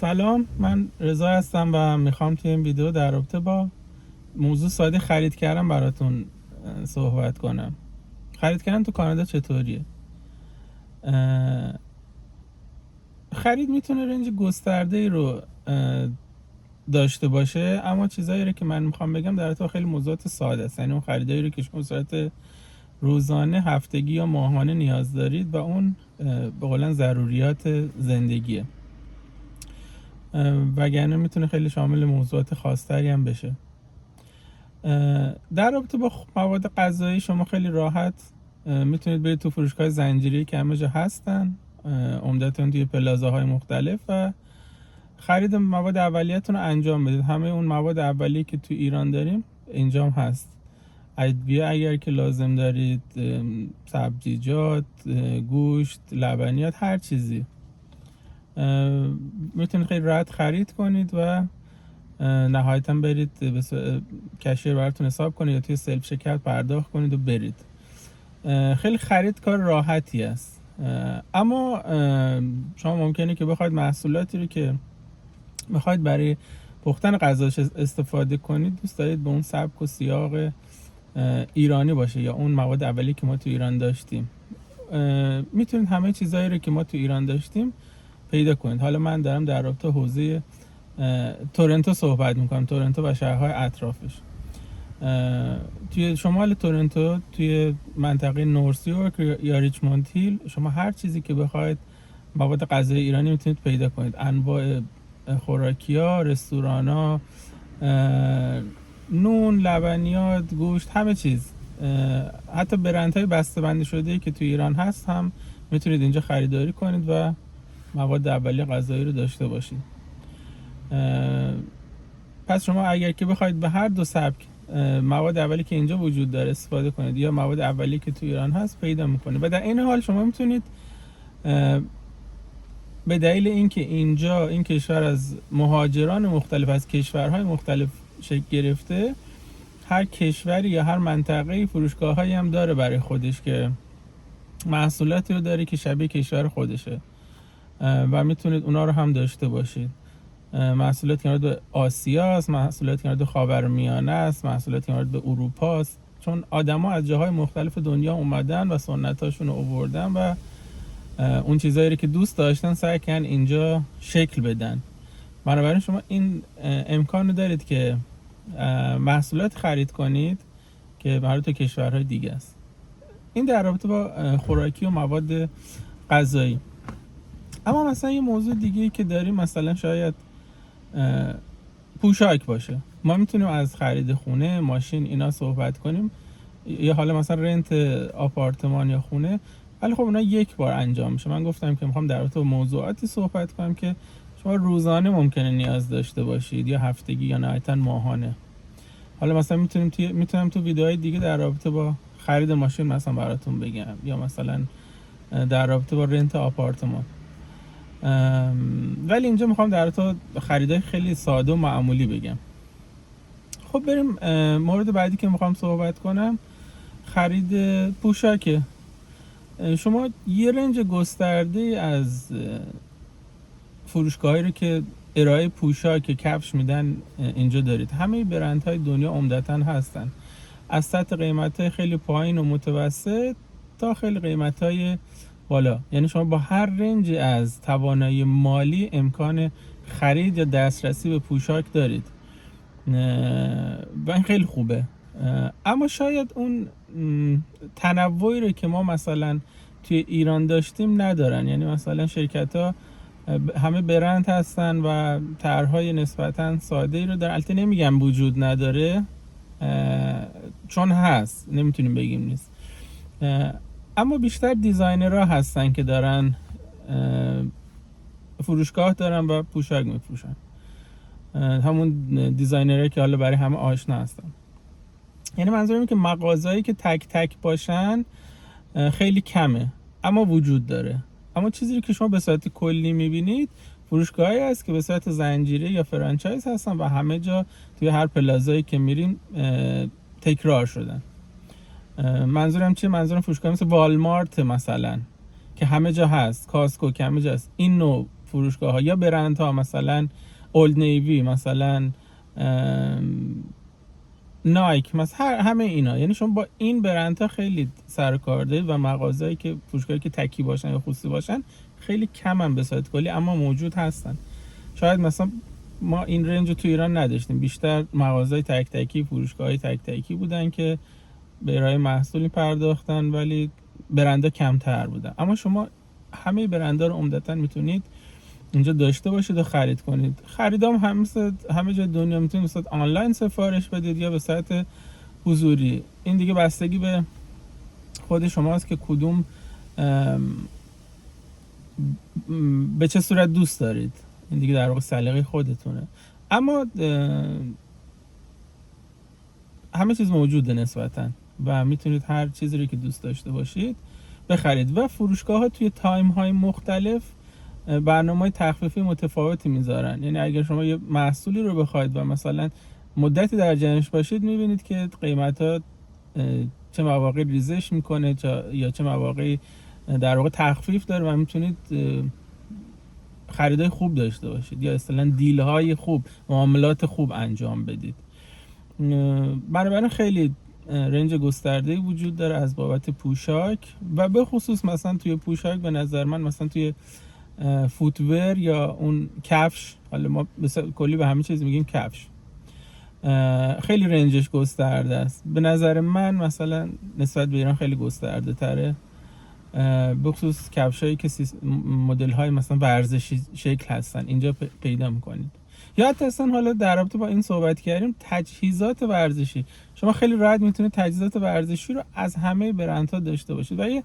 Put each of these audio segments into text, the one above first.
سلام، من رضا هستم و میخوام توی این ویدیو در رابطه با موضوع ساده خرید کردن براتون صحبت کنم. خرید کردن تو کانادا چطوریه؟ خرید میتونه رنج گسترده‌ای رو داشته باشه، اما چیزایی رو که من میخوام بگم در رابطه با خیلی موضوعات ساده است. یعنی اون خریدایی رو که شما به صورت روزانه، هفتگی یا ماهانه نیاز دارید و اون به قولن ضروریات زندگیه، وگرنه میتونه خیلی شامل موضوعات خاص‌تری هم بشه. در رابطه با مواد غذایی شما خیلی راحت میتونید برید تو فروشگاه زنجیره‌ای که همه جا هستن، عمدتاً توی پلازاهای مختلف، و خرید مواد اولیه‌تون رو انجام بدید. همه اون مواد اولیه که تو ایران داریم اینجا هم هست. ادویه اگر که لازم دارید، سبزیجات، گوشت، لبنیات، هر چیزی میتونید خیلی راحت خرید کنید و نهایتا برید کشیر براتون حساب کنید یا توی سلف چک‌اوت پرداخت کنید و برید. خیلی خرید کار راحتی است، اما شما ممکنه که بخواید محصولاتی رو که بخواید برای پختن غذاش استفاده کنید دوست دارید به اون سبک و سیاق ایرانی باشه یا اون مواد اولیه که ما تو ایران داشتیم. میتونید همه چیزایی رو که ما تو ایران داشتیم پیدا کنید. حالا من دارم در رابطه حوزه تورنتو صحبت میکنم، تورنتو و شهرهای اطرافش. توی شمال تورنتو، توی منطقه نورث یورک یا ریچموند هیل، شما هر چیزی که بخواید مواد غذایی ایرانی میتونید پیدا کنید. انواع خوراکی‌ها، رستوران‌ها، نون، لبنیات، گوشت، همه چیز، حتی برندهای بسته‌بندی شده‌ای که توی ایران هست هم میتونید اینجا خریداری کنید و مواد اولیه غذایی رو داشته باشید. پس شما اگر که بخواید به هر دو سبک مواد اولیه که اینجا وجود داره استفاده کنید یا مواد اولیه که تو ایران هست پیدا میکنید، و در این حال شما میتونید به دلیل اینکه اینجا این کشور از مهاجران مختلف از کشورهای مختلف شکل گرفته، هر کشوری یا هر منطقه‌ای فروشگاه‌هایی هم داره برای خودش که محصولاتی رو داره که شبیه کشور خودشه و میتونید اونا رو هم داشته باشید. محصولاتی که وارد به آسیا است، محصولاتی که وارد به خاورمیانه است، محصولاتی که وارد به اروپا است، چون آدما از جاهای مختلف دنیا اومدن و سنتاشون رو آوردن و اون چیزایی که دوست داشتن سعی کردن اینجا شکل بدن. بنابراین شما این امکان رو دارید که محصولات خرید کنید که مربوط به کشورهای دیگه است. این در رابطه با خوراکی و مواد غذایی. اما مثلا یه موضوع دیگه‌ای که داریم، مثلا شاید پوشاک باشه. ما میتونیم از خرید خونه، ماشین، اینا صحبت کنیم، یا حالا مثلا رنت آپارتمان یا خونه، ولی خب اونا یک بار انجام میشه. من گفتم که میخوام در رابطه با موضوعاتی صحبت کنم که شما روزانه ممکنه نیاز داشته باشید یا هفتگی یا نهایتا ماهانه. حالا مثلا میتونم تو ویدیوهای دیگه در رابطه با خرید ماشین مثلا براتون بگم، یا مثلا در رابطه با رنت آپارتمان، ولی اینجا میخوام در رابطه با خریدای خیلی ساده و معمولی بگم. خب بریم مورد بعدی که میخوام صحبت کنم، خرید پوشاکه. شما یه رنج گسترده از فروشگاهایی رو که ارائه پوشاک کفش میدن اینجا دارید. همه برندهای دنیا عمدتاً هستن، از سطح قیمت‌های خیلی پایین و متوسط تا خیلی قیمت‌های بالا. یعنی شما با هر رنج از توانایی مالی امکان خرید یا دسترسی به پوشاک دارید و این خیلی خوبه. اما شاید اون تنوعی رو که ما مثلا توی ایران داشتیم ندارن. یعنی مثلا شرکت‌ها همه برند هستن و طرح‌های نسبتاً ساده‌ای رو دارن. البته نمیگم وجود نداره، چون هست، نمیتونیم بگیم نیست، اما بیشتر دیزاینرها هستن که دارن فروشگاه دارن و پوشاک میفروشن. همون دیزاینرها که حالا برای همه آشنا هستن. یعنی منظورم اینه که مغازه‌ای که تک تک باشن خیلی کمه، اما وجود داره. اما چیزی که شما به صورت کلی میبینید فروشگاهایی هست که به صورت زنجیره یا فرانچایز هستن و همه جا توی هر پلازایی که میریم تکرار شدن. منظورم چیه؟ منظورم فروشگاه مثل والمارت مثلا که همه جا هست، کاسکو که همه جا هست. این نوع فروشگاه ها یا برند ها، مثلا اولد نیوی، مثلا نایک، مثلا همه اینا. یعنی شما با این برندها خیلی سر کار دارید و مغازه‌ای که فروشگاهی که تکی باشن یا خصوصی باشن خیلی کمن به صورت کلی، اما موجود هستن. شاید مثلا ما این رنج رو تو ایران نداشتیم، بیشتر مغازه‌های تک تکی، فروشگاه‌های تک تکی بودن که به ارائه محصولی پرداختن، ولی برندها کمتر بودن. اما شما همه برندها رو عمدتاً میتونید اینجا داشته باشید و خرید کنید. خریدام همه جای دنیا میتونید مثلا آنلاین سفارش بدید یا به صورت حضوری. این دیگه بستگی به خود شماست که کدوم به چه صورت دوست دارید. این دیگه در واقع سلیقه خودتونه. اما همه چیز موجوده نسبتاً و میتونید هر چیزی رو که دوست داشته باشید بخرید. و فروشگاه ها توی تایم های مختلف برنامه تخفیفی متفاوتی میذارن. یعنی اگر شما یه محصولی رو بخواید و مثلا مدتی در جنبش باشید، میبینید که قیمت ها چه مواقع ریزش میکنه یا چه مواقع در واقع تخفیف داره و میتونید خریدای خوب داشته باشید یا اصلا دیل های خوب، معاملات خوب انجام بدید. بنابراین خیلی رنج گسترده‌ای وجود داره از بابت پوشاک و به خصوص مثلا توی پوشاک به نظر من مثلا توی فوتور یا اون کفش، حالا ما کلی به همه چیز میگیم کفش، خیلی رنجش گسترده است. به نظر من مثلا نسبت به ایران خیلی گسترده تره، به خصوص کفشایی که مدل های مثلا ورزشی شکل هستن اینجا پیدا میکنید. یا حتی اصلا حالا در رابطه با این صحبت کردیم، تجهیزات ورزشی، شما خیلی راحت میتونید تجهیزات ورزشی رو از همه برندها داشته باشید. و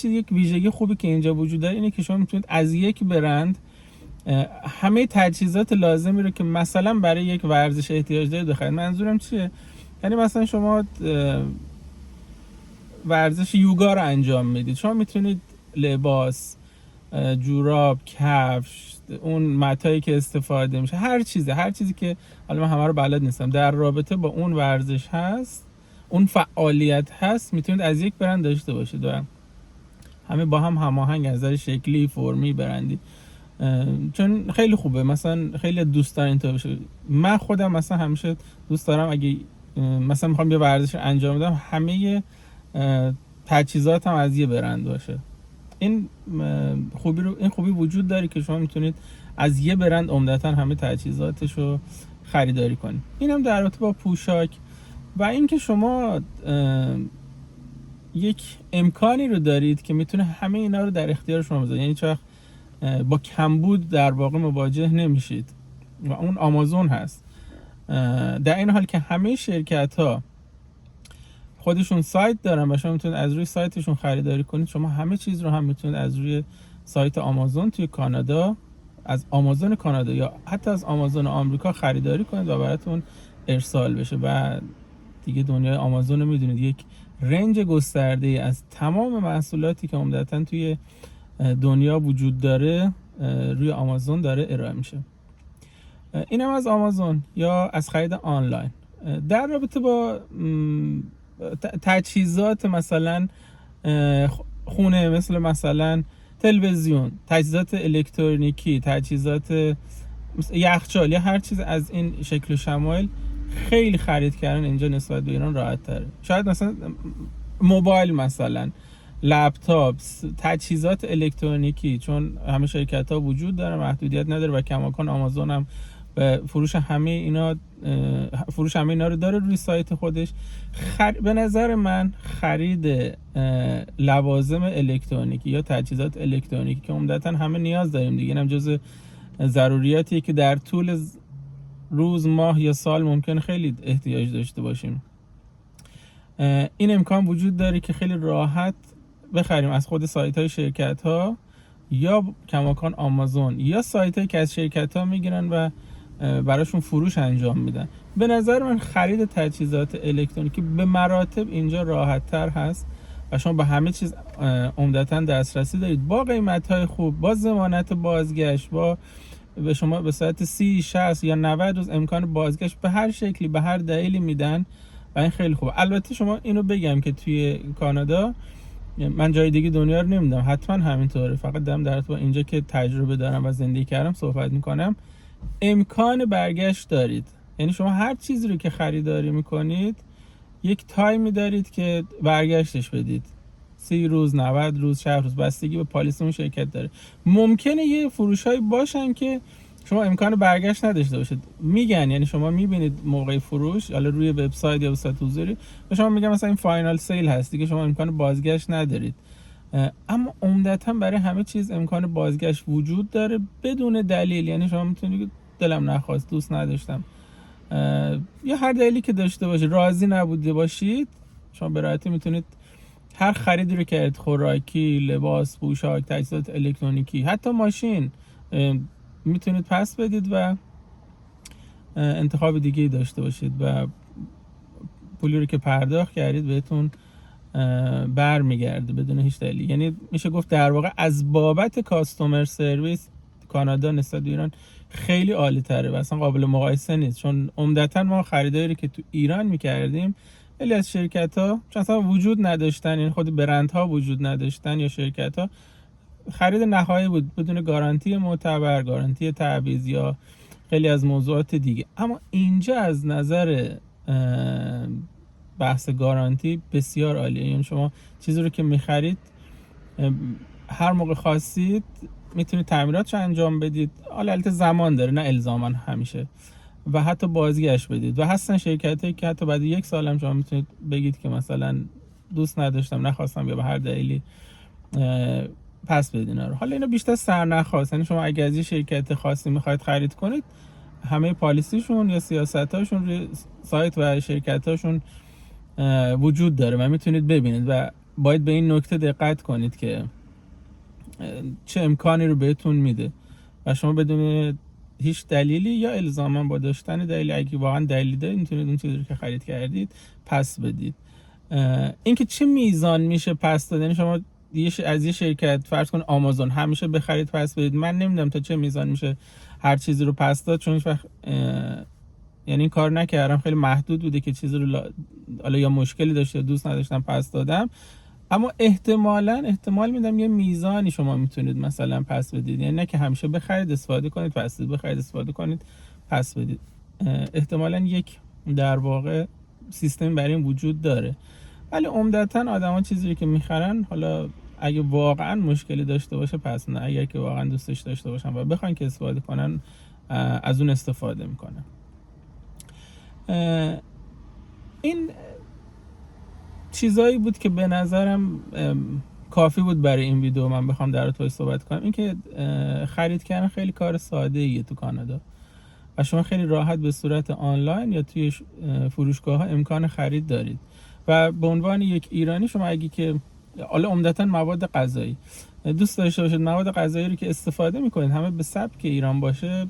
یک ویژگی خوبی که اینجا وجود داره اینه که شما میتونید از یک برند همه تجهیزات لازمی رو که مثلا برای یک ورزش احتیاج دارید بخرید. منظورم چیه؟ یعنی مثلا شما ورزش یوگا رو انجام میدید، شما میتونید لباس، جوراب، کفش، اون متایی که استفاده میشه، هر چیزی که حالا من همه رو بلد نیستم در رابطه با اون ورزش هست، اون فعالیت هست، میتونید از یک برند داشته باشید و همه با هم هماهنگ از نظر شکلی، فرمی، برندی. چون خیلی خوبه. مثلا خیلی دوست دارن اینطور بشه. من خودم مثلا همیشه دوست دارم اگه مثلا میخوام یه ورزش انجام بدم همه تجهیزاتم از یه برند باشه. این خوبی وجود داره که شما میتونید از یه برند عمدتاً همه تجهیزاتش رو خریداری کنید. اینم در رابطه با پوشاک و اینکه شما یک امکانی رو دارید که میتونه همه اینا رو در اختیار شما بذاره. یعنی چرا با کمبود در واقع مواجه نمیشید و اون آمازون هست. در این حال که همه شرکت ها خودشون سایت دارن و شما میتونید از روی سایتشون خریداری کنید. شما همه چیز رو هم میتونید از روی سایت آمازون توی کانادا، از آمازون کانادا یا حتی از آمازون آمریکا خریداری کنید و براتون ارسال بشه. و دیگه دنیای آمازون رو میدونید، یک رنج گسترده از تمام محصولاتی که عمدتاً توی دنیا وجود داره روی آمازون داره ارائه میشه. اینم از آمازون یا از خرید آنلاین. در رابطه با تجهیزات مثلا خونه، مثلا تلویزیون، تجهیزات الکترونیکی، تجهیزات یخچال یا هر چیز از این شکل و شمایل، خیلی خرید کردن اینجا نسبت به ایران راحت تره. شاید مثلا موبایل، مثلا لپتاپ، تجهیزات الکترونیکی، چون همه شرکت ها وجود داره، محدودیت نداره و کماکان آمازون هم فروش همه اینا رو داره روی سایت خودش. به نظر من خرید لوازم الکترونیکی یا تجهیزات الکترونیکی که عمدتاً همه نیاز داریم دیگه، اینم جزء ضروریاتیه که در طول روز، ماه یا سال ممکن خیلی احتیاج داشته باشیم. این امکان وجود داره که خیلی راحت بخریم از خود سایت های شرکت ها یا کماکان آمازون یا سایت هایی که از شرکت ها میگیرن و براشون فروش انجام میدن. به نظر من خرید تجهیزات الکترونیکی به مراتب اینجا راحت تر هست و شما به همه چیز عمدتاً دسترسی دارید با قیمت های خوب، با ضمانت بازگشت، با به شما به صورت 30 60 یا 90 روز امکان بازگشت به هر شکلی، به هر دلیلی میدن و این خیلی خوبه. البته شما اینو بگم که توی کانادا من جای دیگه دنیا رو نمیدونم، حتما همینطوره، فقط دارم در با اینجا که تجربه دارم و زندگی کردم صحبت میکنم. امکان برگشت دارید، یعنی شما هر چیزی رو که خریداری میکنید یک تایمی دارید که برگشتش بدید، 30 روز، 90 روز، 60 روز، بستگی به پالیسی اون شرکت داره. ممکنه یه فروشایی باشن که شما امکان برگشت نداشته باشید، میگن، یعنی شما میبینید موقع فروش حالا روی وبسایت یا وبسایت حضوری به شما میگن مثلا این فاینال سیل هست دیگه، شما امکان بازگشت ندارید. اما عمدتاً برای همه چیز امکان بازگشت وجود داره بدون دلیل، یعنی شما میتونید دلم نخواست، دوست نداشتم، یا هر دلیلی که داشته باشید، راضی نبوده باشید، شما به راحتی میتونید هر خریدی رو کردید، خوراکی، لباس، پوشاک، تجهیزات الکترونیکی، حتی ماشین، میتونید پس بدید و انتخاب دیگه داشته باشید و پولی رو که پرداخت کردید بهتون بر میگرده بدون هیچ دلیلی. یعنی میشه گفت در واقع از بابت کاستومر سرویس کانادا نسبت به ایران خیلی عالی تره و اصلا قابل مقایسه نیست، چون عمدتاً ما خریدایی که تو ایران میکردیم خیلی از شرکت ها چون اصلا وجود نداشتن، یعنی خود برند ها وجود نداشتن یا شرکت ها، خرید نهایی بود بدون گارانتی معتبر، گارانتی تعویض یا خیلی از موضوعات دیگه. اما اینجا از نظر بحث گارانتی بسیار عالیه، یعنی شما چیزی رو که میخرید هر موقع خواستید میتونید تعمیراتش انجام بدید، حالا البته زمان داره نه الزاما همیشه، و حتی بازگشت بدید. و هستن شرکتایی که حتی بعد 1 سال هم شما میتونید بگید که مثلا دوست نداشتم، نخواستم یا به هر دلیلی پس بدید اینا رو. حالا اینا بیشتر سرنخواست، یعنی شما اگه از یه شرکت خاصی میخواید خرید کنید همه پالیسیشون یا سیاستاشون روی سایت و شرکتاشون وجود داره و میتونید ببینید و باید به این نکته دقت کنید که چه امکانی رو بهتون میده و شما بدون هیچ دلیلی یا الزاما با داشتن دلیل، اگه واقعا دلیلی دارید میتونید اون چیزی رو که خرید کردید پس بدید. اینکه چه میزان میشه پس داد، یعنی شما از یه شرکت فرض کن آمازون همیشه بخرید پس بدید، من نمیدونم تا چه میزان میشه هر چیزی رو پس داد، چون هیچ وقت یعنی این کار نکردم، خیلی محدود بوده که چیزی رو حالا یا مشکلی داشته دوست نداشتم پس دادم. اما احتمال میدم یه میزانی شما میتونید مثلا پس بدید، یعنی نه که همیشه بخرید استفاده کنید پس بدید، بخرید استفاده کنید پس بدید. احتمالاً یک در واقع سیستم برای این وجود داره، ولی عمدتاً آدما چیزی که میخرن، حالا اگه واقعا مشکلی داشته باشه پس نه، اگر که واقعا دوستش داشته باشن و بخواین که استفاده کنن از اون استفاده میکنن. این چیزایی بود که به نظرم کافی بود برای این ویدیو من بخوام در رابطه صحبت کنم. این که خرید کردن خیلی کار ساده ایه تو کانادا و شما خیلی راحت به صورت آنلاین یا توی فروشگاه ها امکان خرید دارید و به عنوان یک ایرانی شما اگه که حالا عمدتاً مواد غذایی دوست داشته باشید، مواد غذایی رو که استفاده میکنید همه به سبک ایران باشه،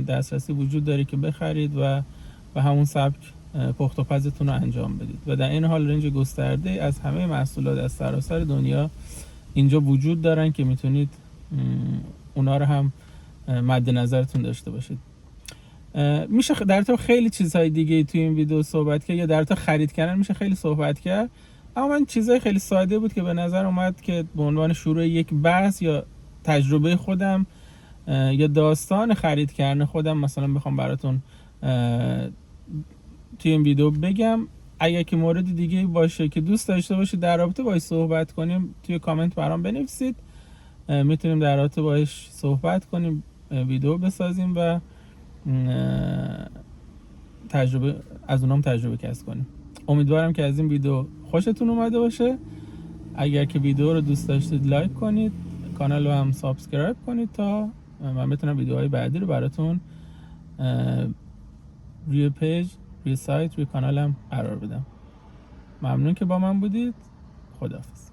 دسترسی وجود داره که بخرید و به همون سبک پخت و پزتون رو انجام بدید و در این حال رنج گسترده از همه محصولات از سراسر دنیا اینجا وجود دارن که میتونید اونا رو هم مد نظرتون داشته باشید. میشه در تو خیلی چیزهای دیگه توی این ویدیو صحبت کرد یا در تو خرید کردن میشه خیلی صحبت کرد، اما من چیزهای خیلی ساده بود که به نظر اومد که به عنوان شروع یک بحث یا تجربه خودم یا داستان خرید کردن خودم مثلا بخوام براتون توی این ویدیو بگم. اگر که مورد دیگه باشه که دوست داشته باشید در رابطه باهاش صحبت کنیم توی کامنت برام بنویسید، میتونیم در رابطه باهاش صحبت کنیم، ویدیو بسازیم و تجربه از اونام تجربه کسب کنیم. امیدوارم که از این ویدیو خوشتون اومده باشه. اگر که ویدیو رو دوست داشتید لایک کنید، کانال رو هم سابسکرایب کنید تا من بتونم ویدیوهای بعدی رو براتون روی پیج، روی سایت، روی کانالم قرار بدم. ممنون که با من بودید. خداحافظ.